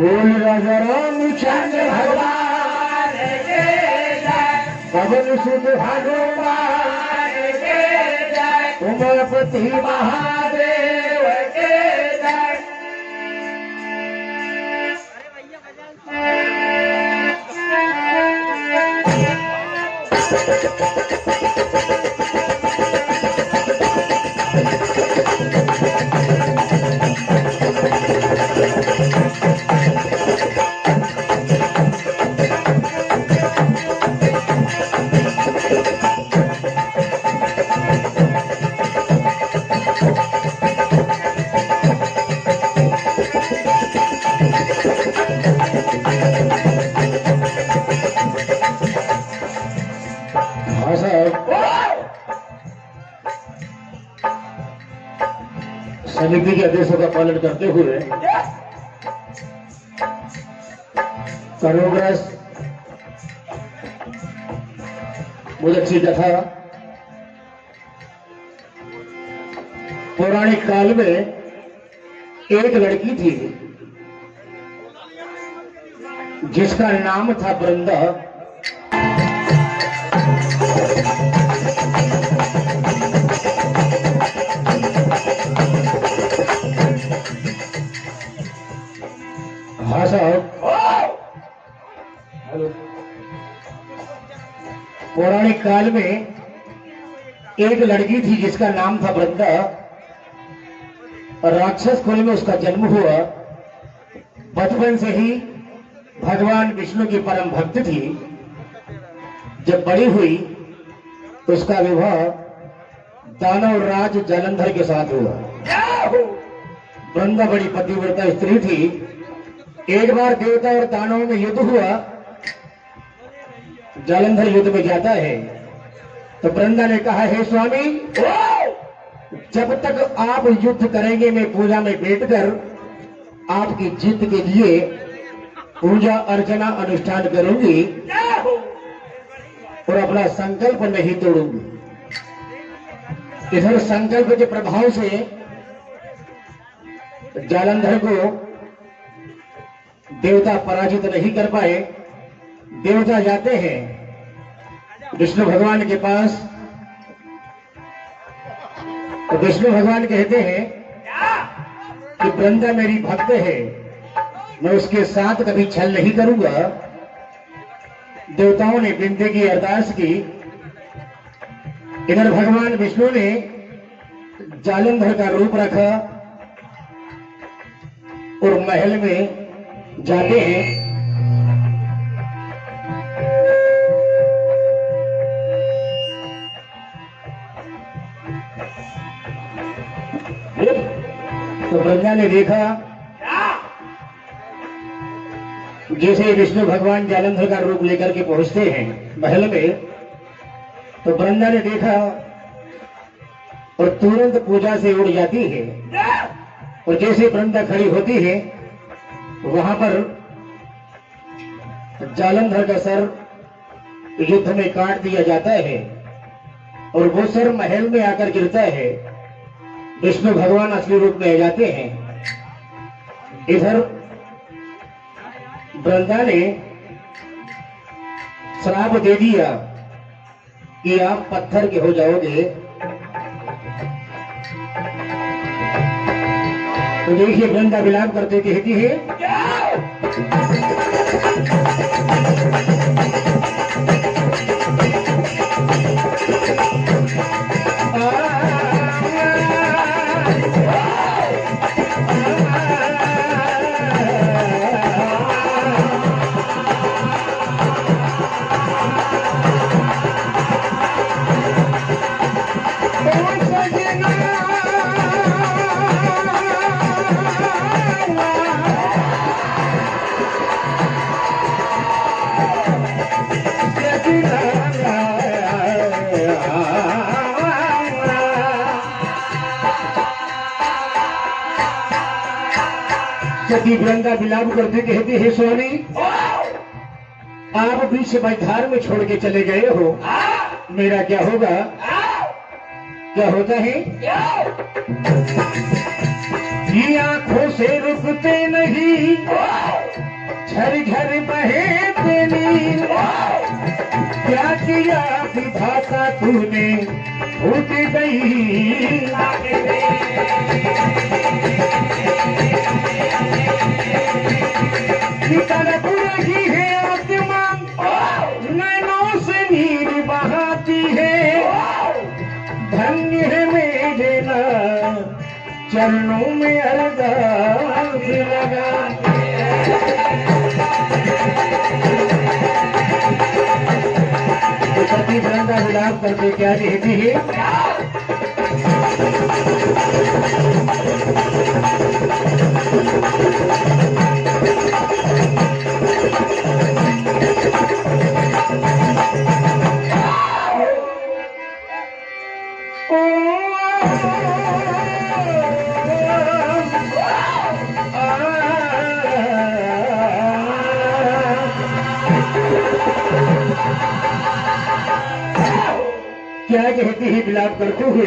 बोल राजा रामचंद्र भगवान के जय, पवन सुत हनुमान के जय, उमापति महादेव के जय। समिति के आदेशों का पालन करते हुए करोड़ग्रस्त मुदच्छी कथा पौराणिक काल में एक लड़की थी जिसका नाम था वृंदा। हाँ साहब, पौराणिक काल में एक लड़की थी जिसका नाम था वृंदा। राक्षस कुल में उसका जन्म हुआ। बचपन से ही भगवान विष्णु की परम भक्त थी। जब बड़ी हुई तो उसका विवाह दानव राज जालंधर के साथ हुआ। वृंदा बड़ी पतिव्रता स्त्री थी। एक बार देवता और दानवों में युद्ध हुआ। जालंधर युद्ध में जाता है तो वृंदा ने कहा, हे स्वामी, जब तक आप युद्ध करेंगे मैं पूजा में बैठकर आपकी जीत के लिए पूजा अर्चना अनुष्ठान करूंगी और अपना संकल्प नहीं तोड़ूंगी। इधर संकल्प के प्रभाव से जालंधर को देवता पराजित नहीं कर पाए। देवता जाते हैं विष्णु भगवान के पास तो विष्णु भगवान कहते हैं कि वृंदा मेरी भक्त है, मैं उसके साथ कभी छल नहीं करूंगा। देवताओं ने विनती की, अरदास की। इधर भगवान विष्णु ने जालंधर का रूप रखा और महल में जाते हैं। तो वृंदा ने देखा जैसे विष्णु भगवान जालंधर का रूप लेकर के पहुंचते हैं महल में, तो वृंदा ने देखा और तुरंत पूजा से उड़ जाती है। और जैसे वृंदा खड़ी होती है वहां पर जालंधर का सर युद्ध में काट दिया जाता है और वो सर महल में आकर गिरता है। विष्णु भगवान असली रूप में आ जाते हैं। इधर वृंदा ने श्राप दे दिया कि आप पत्थर के हो जाओगे। तो देखिए वृंदा विलाप करते कहती है, सती वृंदा विलाप करते कहती है स्वामी, आप बीच मैदान में छोड़ के चले गए हो, मेरा क्या होगा? क्या होता है? ये आंखों से रुकते नहीं, झरझर बहे नीर, क्या किया विधाता तूने, उठ गई तड़प रही है आत्मा, नैनों से नीर बहाती है, धन्य है मेरे नाम, चरणों में अरदास लगा। तो सती वृंदा विलाप करके क्या कहती है? क्या कहती है विलाप करते हुए?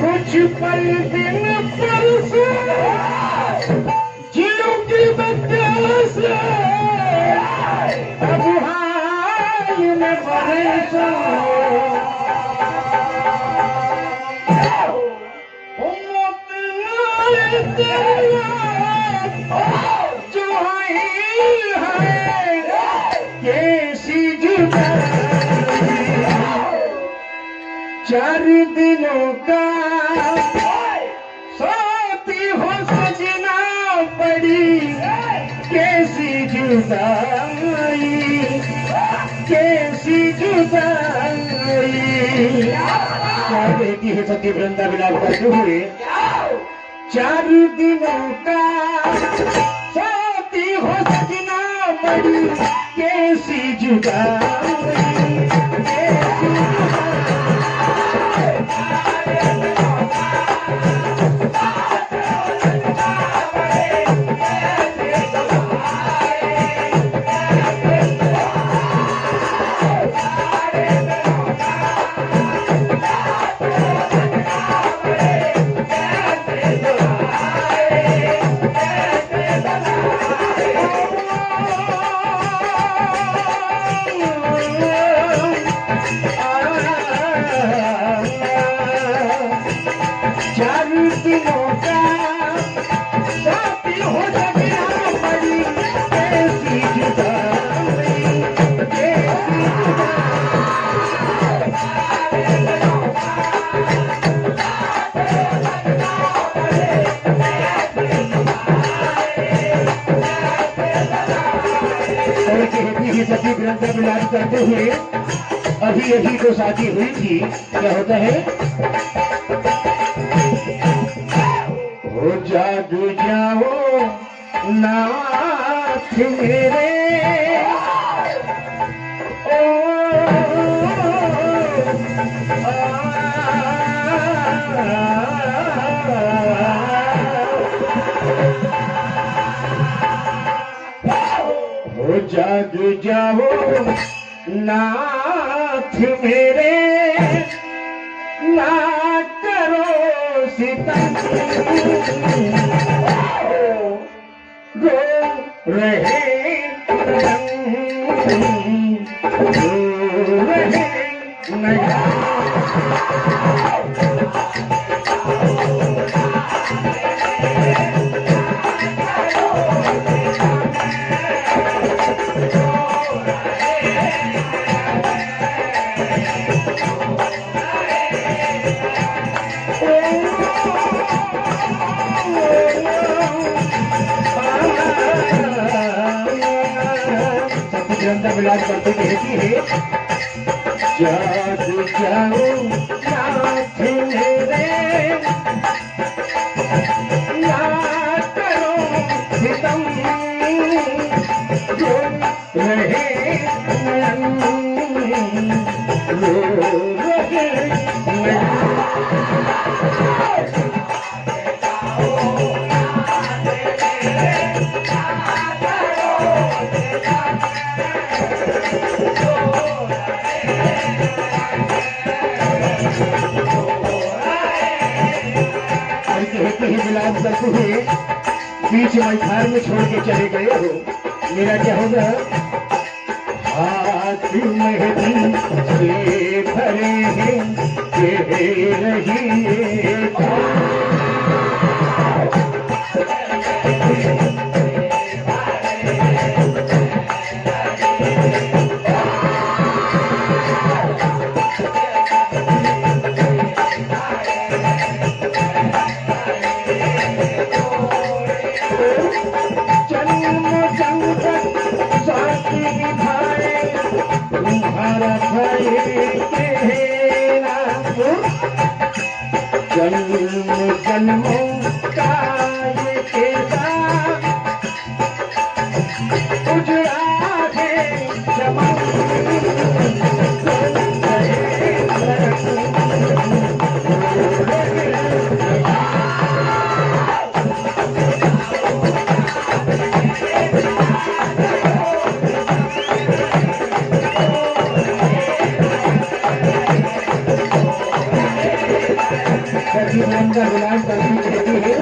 कुछ पल दिन पर से जियो की बच्चा से, अब हाल में बरसो जो है कैसी जुदाई, 4 दिनों का साथी हो सजना पड़ी, कैसी जुदाई, कैसी जुदाई। क्या कहती है सती वृंदा विलाप करते हुए? 4 दिनों का साथी हो सजना पड़ी, कैसी जुदाई, कैसी सती वृंदा विलाप करते हुए? अभी यही तो शादी हुई थी, क्या होता है? हो जादू जाओ नाथ मेरे, हो जाग जाओ नाथ मेरे, ना करो सितम, रो रहे नहीं। विलाप करते कहती है, जाग जाओ नाथ मेरे, ना करो सितम, जो रहे कहते ही विलाप करते हुए बीच मैदान में छोड़ के चले गए हो, मेरा क्या होगा? हाथ में दिल से भरे हैं कह रही जन्मों का ये केसा उजड़ा है चमन का विलास करती कहती है,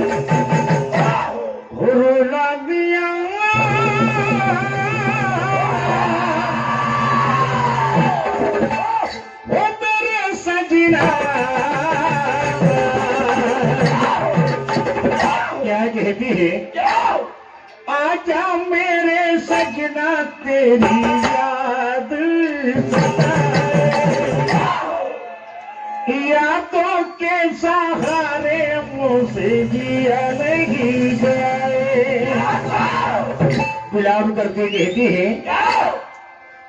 ओ मेरे सजना, क्या कहती है? आजा मेरे सजना तेरी याद यादों के सहारे मुझसे जिया नहीं जाए। गुलाब करके कहती है,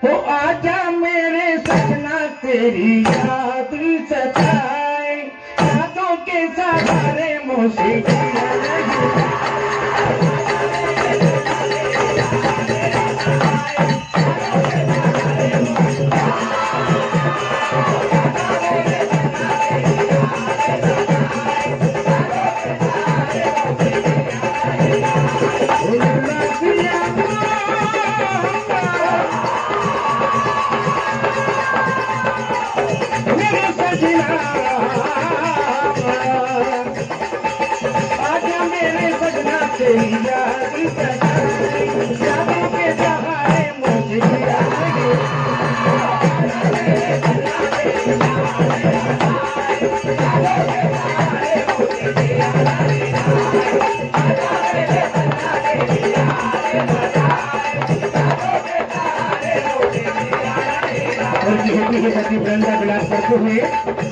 तो आजा मेरे सजना तेरी याद सताए, यादों के सहारे मुझसे जिया नहीं सती वृंदा विलास करते हुए